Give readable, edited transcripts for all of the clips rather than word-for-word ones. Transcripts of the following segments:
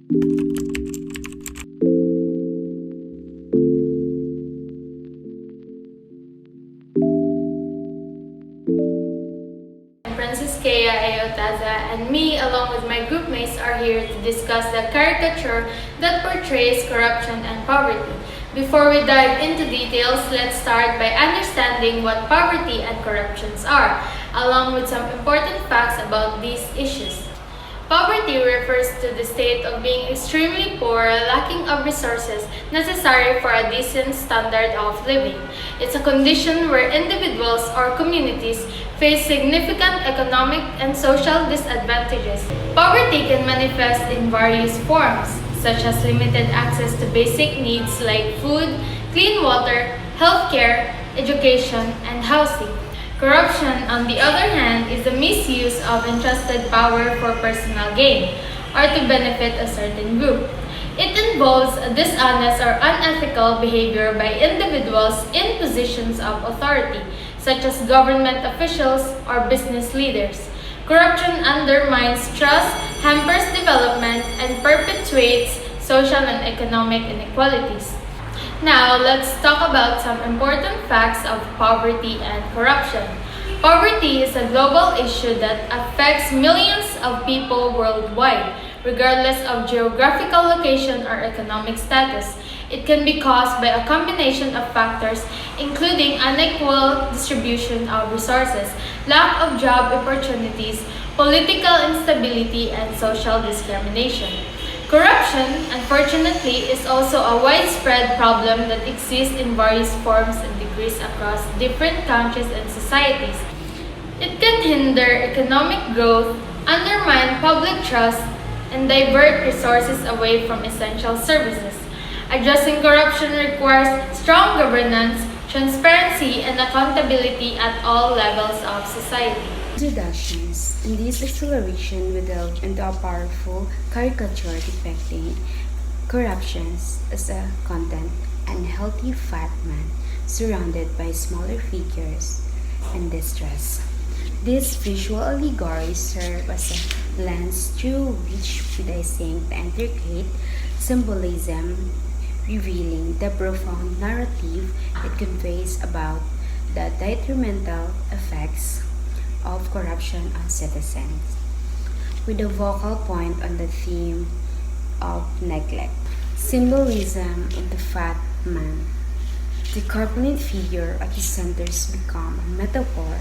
And me, along with my groupmates, are here to discuss the caricature that portrays corruption and poverty. Before we dive into details, let's start by understanding what poverty and corruptions are, along with some important facts about these issues. Poverty refers to the state of being extremely poor, lacking of resources necessary for a decent standard of living. It's a condition where individuals or communities face significant economic and social disadvantages. Poverty can manifest in various forms, such as limited access to basic needs like food, clean water, healthcare, education, and housing. Corruption, on the other hand, is the misuse of entrusted power for personal gain or to benefit a certain group. It involves dishonest or unethical behavior by individuals in positions of authority, such as government officials or business leaders. Corruption undermines trust, hampers development, and perpetuates social and economic inequalities. Now, let's talk about some important facts of poverty and corruption. Poverty is a global issue that affects millions of people worldwide, regardless of geographical location or economic status. It can be caused by a combination of factors, including unequal distribution of resources, lack of job opportunities, political instability, and social discrimination. Corruption, unfortunately, is also a widespread problem that exists in various forms and degrees across different countries and societies. It can hinder economic growth, undermine public trust, and divert resources away from essential services. Addressing corruption requires strong governance, transparency, and accountability at all levels of society. Introductions. In this exploration, we delve into a powerful caricature depicting corruptions as a content and healthy fat man surrounded by smaller figures in distress. These visual allegories serve as a lens through which we dissect the intricate symbolism, revealing the profound narrative it conveys about the detrimental effects of corruption on citizens, with a vocal point on the theme of neglect. Symbolism in the fat man. The corpulent figure at the centers become a metaphor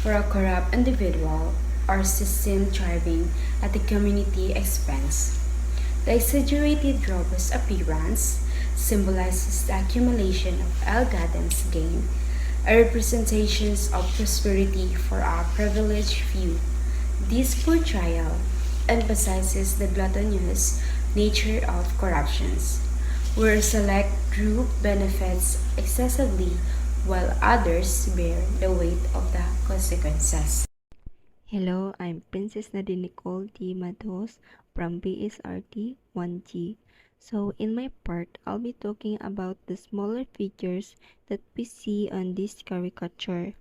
for a corrupt individual or system thriving at the community expense. The exaggerated robust appearance symbolizes the accumulation of ill-gotten gain, a representation of prosperity for our privileged few. This portrayal emphasizes the gluttonous nature of corruptions, where a select group benefits excessively while others bear the weight of the consequences. Hello, I'm Princess Nadine Nicole D. Matos from BSRT 1G. So in my part, I'll be talking about the smaller figures that we see on this caricature.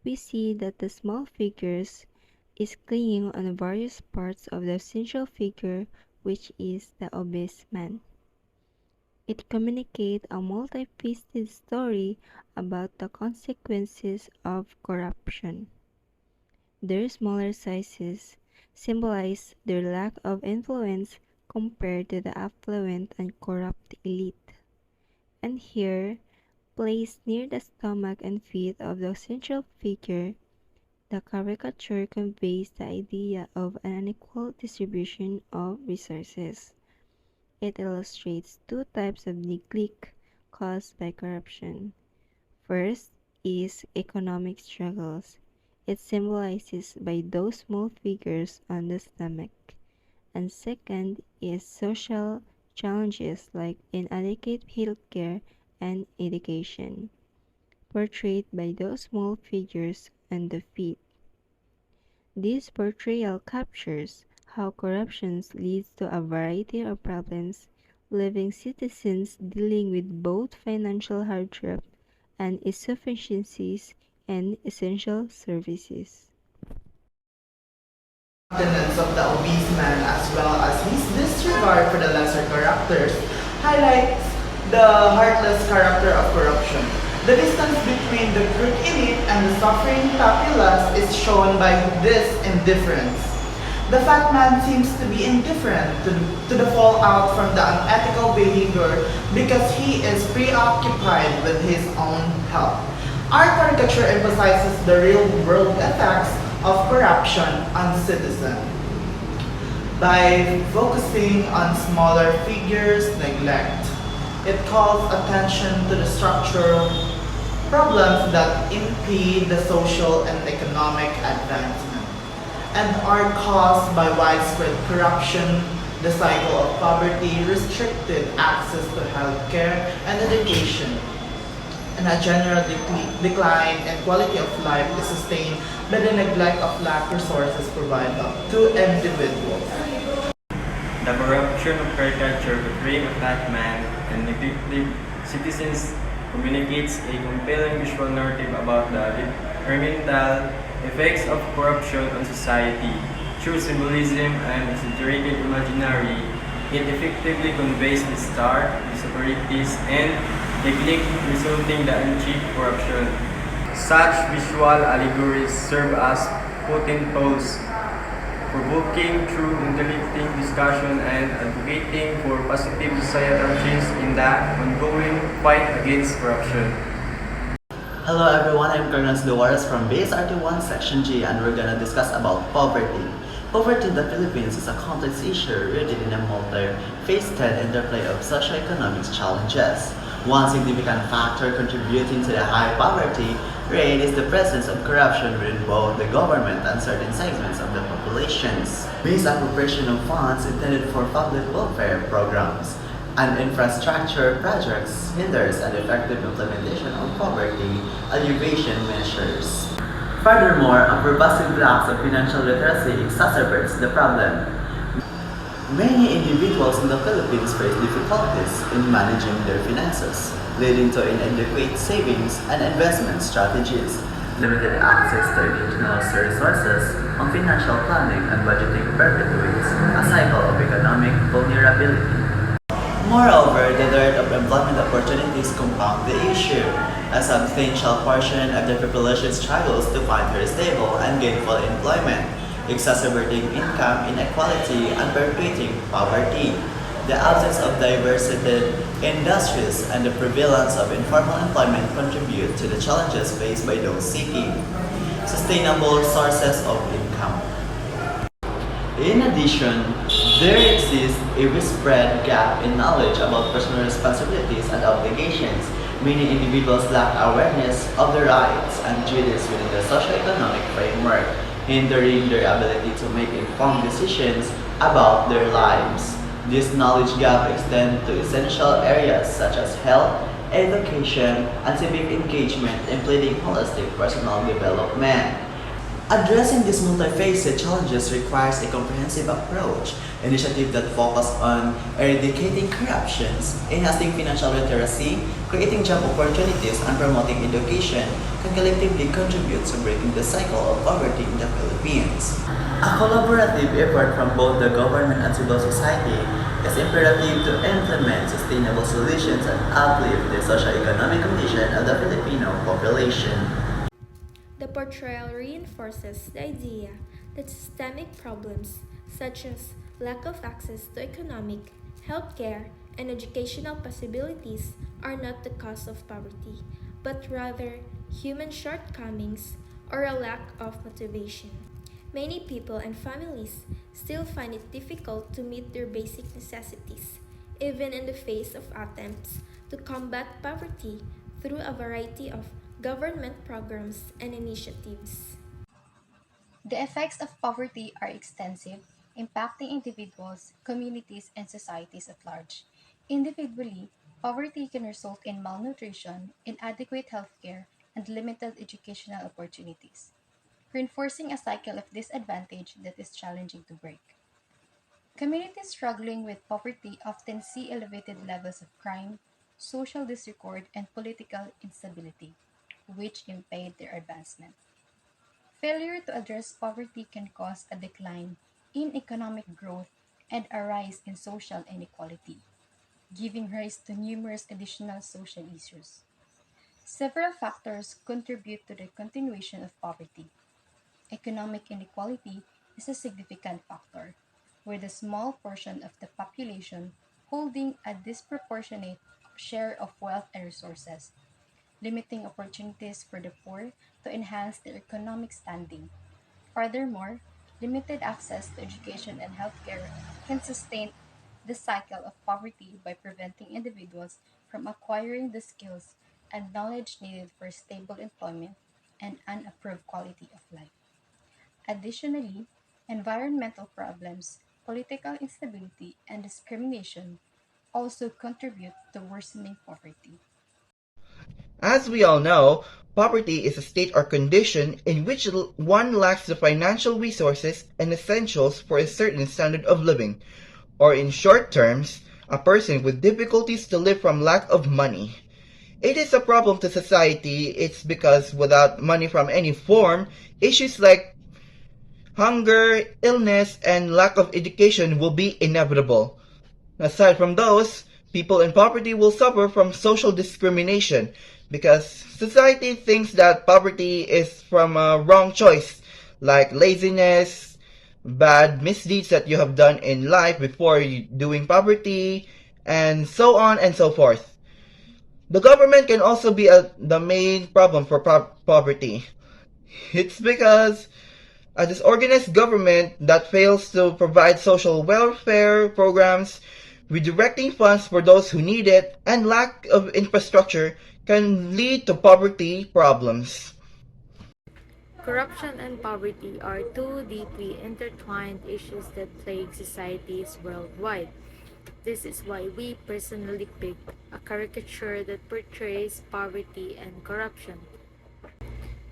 We see that the small figures is clinging on various parts of the central figure, which is the obese man. It communicates a multifaceted story about the consequences of corruption. Their smaller sizes symbolize their lack of influence compared to the affluent and corrupt elite. And here, placed near the stomach and feet of the central figure, the caricature conveys the idea of an unequal distribution of resources. It illustrates two types of neglect caused by corruption. First is economic struggles. It symbolizes by those small figures on the stomach. And second is social challenges like inadequate healthcare and education, portrayed by those small figures on the feet. This portrayal captures how corruption leads to a variety of problems, leaving citizens dealing with both financial hardship and insufficiencies in essential services. countenance of the obese man as well as his disregard for the lesser characters highlights the heartless character of corruption. The distance between the crook elite and the suffering populace is shown by this indifference. The fat man seems to be indifferent to the fallout from the unethical behavior because he is preoccupied with his own health. Our caricature emphasizes the real-world effects of corruption on citizens. By focusing on smaller figures' neglect, it calls attention to the structural problems that impede the social and economic advancement and are caused by widespread corruption, the cycle of poverty, restricted access to healthcare and education, and a general decline in quality of life is sustained by the neglect of lack resources provided to individuals. The corruption of caricature portraying a fat man and neglected citizens communicates a compelling visual narrative about the detrimental effects of corruption on society. Through symbolism and exaggerated imaginary, it effectively conveys the stark disparities and neglect resulting in unchecked corruption. Such visual allegories serve as potent tools provoking through intellectual discussion and advocating for positive societal change in the ongoing fight against corruption. Hello everyone, I'm Colonel Duares from BSRT 1 Section G and we're gonna discuss about poverty. Poverty in the Philippines is a complex issue rooted in a multi-faceted interplay of socioeconomic challenges. One significant factor contributing to the high poverty rate is the presence of corruption within both the government and certain segments of the populations. Misappropriation of funds intended for public welfare programs and infrastructure projects hinders an effective implementation of poverty alleviation measures. Furthermore, a pervasive lack of financial literacy exacerbates the problem. Many individuals in the Philippines face difficulties in managing their finances, leading to inadequate savings and investment strategies, limited access to additional resources on financial planning and budgeting perpetuates a cycle of economic vulnerability. Moreover, the dearth of employment opportunities compound the issue. A substantial portion of the population struggles to find very stable and gainful employment, exacerbating income inequality and perpetuating poverty. The absence of diversified industries and the prevalence of informal employment contribute to the challenges faced by those seeking sustainable sources of income. In addition, there exists a widespread gap in knowledge about personal responsibilities and obligations. Many individuals lack awareness of their rights and duties within the socioeconomic framework, hindering their ability to make informed decisions about their lives. This knowledge gap extends to essential areas such as health, education, and civic engagement, impeding holistic personal development. Addressing these multifaceted challenges requires a comprehensive approach. Initiatives that focus on eradicating corruptions, enhancing financial literacy, creating job opportunities, and promoting education can collectively contribute to breaking the cycle of poverty in the Philippines. A collaborative effort from both the government and civil society is imperative to implement sustainable solutions and uplift the socio-economic condition of the Filipino population. The portrayal reinforces the idea that systemic problems such as lack of access to economic, healthcare, and educational possibilities are not the cause of poverty, but rather human shortcomings or a lack of motivation. Many people and families still find it difficult to meet their basic necessities, even in the face of attempts to combat poverty through a variety of government programs and initiatives. The effects of poverty are extensive, impacting individuals, communities, and societies at large. Individually, poverty can result in malnutrition, inadequate healthcare, and limited educational opportunities, reinforcing a cycle of disadvantage that is challenging to break. Communities struggling with poverty often see elevated levels of crime, social discord, and political instability, which impede their advancement. Failure to address poverty can cause a decline in economic growth and a rise in social inequality, giving rise to numerous additional social issues. Several factors contribute to the continuation of poverty. Economic inequality is a significant factor, with a small portion of the population holding a disproportionate share of wealth and resources, limiting opportunities for the poor to enhance their economic standing. Furthermore, limited access to education and healthcare can sustain the cycle of poverty by preventing individuals from acquiring the skills and knowledge needed for stable employment and an improved quality of life. Additionally, environmental problems, political instability, and discrimination also contribute to worsening poverty. As we all know, poverty is a state or condition in which one lacks the financial resources and essentials for a certain standard of living, or in short terms, a person with difficulties to live from lack of money. It is a problem to society. It's because without money from any form, issues like hunger, illness, and lack of education will be inevitable. Aside from those, people in poverty will suffer from social discrimination because society thinks that poverty is from a wrong choice, like laziness, bad misdeeds that you have done in life before doing poverty, and so on and so forth. The government can also be the main problem for poverty. It's because a disorganized government that fails to provide social welfare programs, redirecting funds for those who need it, and lack of infrastructure can lead to poverty problems. Corruption and poverty are two deeply intertwined issues that plague societies worldwide. This is why we personally picked a caricature that portrays poverty and corruption.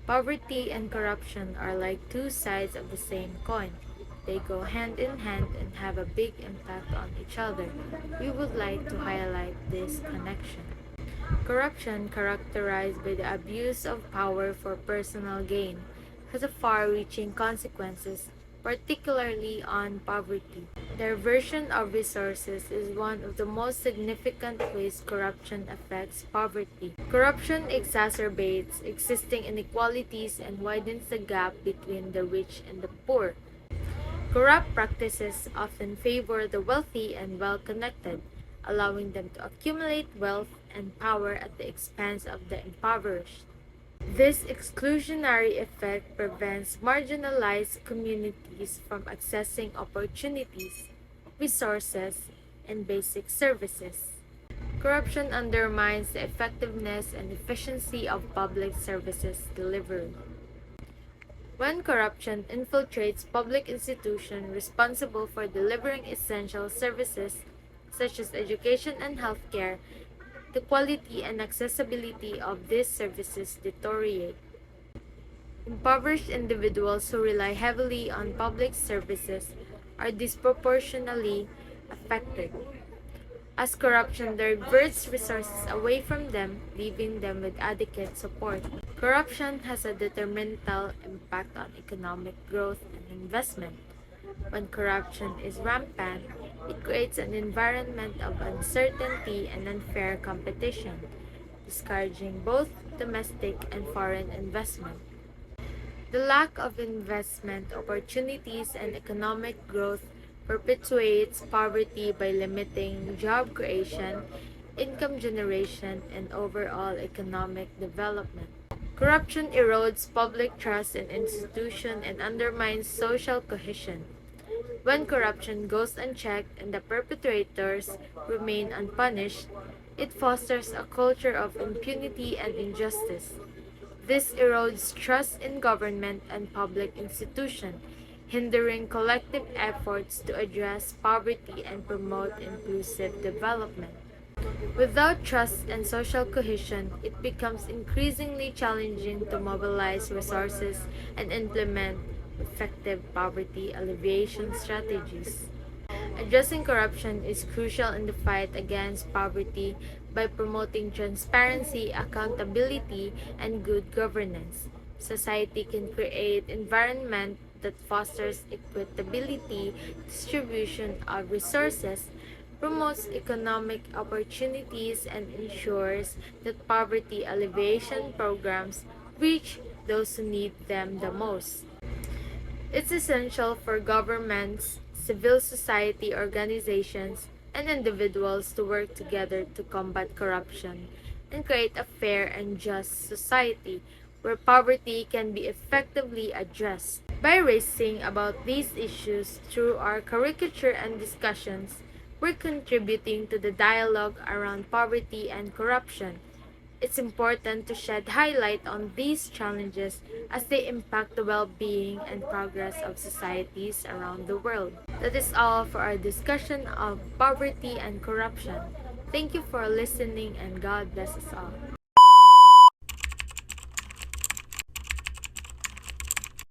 Poverty and corruption are like two sides of the same coin. They go hand in hand and have a big impact on each other. We would like to highlight this connection. Corruption, characterized by the abuse of power for personal gain, has a far-reaching consequences, particularly on poverty. Diversion of resources is one of the most significant ways corruption affects poverty. Corruption exacerbates existing inequalities and widens the gap between the rich and the poor. Corrupt practices often favor the wealthy and well-connected, allowing them to accumulate wealth and power at the expense of the impoverished. This exclusionary effect prevents marginalized communities from accessing opportunities, resources, and basic services. Corruption undermines the effectiveness and efficiency of public services delivery. When corruption infiltrates public institutions responsible for delivering essential services such as education and healthcare, the quality and accessibility of these services deteriorate. Impoverished individuals who rely heavily on public services are disproportionately affected, as corruption diverts resources away from them, leaving them with adequate support. Corruption has a detrimental impact on economic growth and investment. When corruption is rampant, it creates an environment of uncertainty and unfair competition, discouraging both domestic and foreign investment. The lack of investment opportunities and economic growth perpetuates poverty by limiting job creation, income generation, and overall economic development. Corruption erodes public trust in institutions and undermines social cohesion. When corruption goes unchecked and the perpetrators remain unpunished, it fosters a culture of impunity and injustice. This erodes trust in government and public institutions, hindering collective efforts to address poverty and promote inclusive development. Without trust and social cohesion, it becomes increasingly challenging to mobilize resources and implement effective poverty alleviation strategies. Addressing corruption is crucial in the fight against poverty by promoting transparency, accountability, and good governance. Society can create environment that fosters equitability, distribution of resources, promotes economic opportunities, and ensures that poverty alleviation programs reach those who need them the most. It's essential for governments, civil society organizations, and individuals to work together to combat corruption and create a fair and just society where poverty can be effectively addressed. By raising about these issues through our caricature and discussions, we're contributing to the dialogue around poverty and corruption. It's important to shed highlight on these challenges as they impact the well-being and progress of societies around the world. That is all for our discussion of poverty and corruption. Thank you for listening and God bless us all.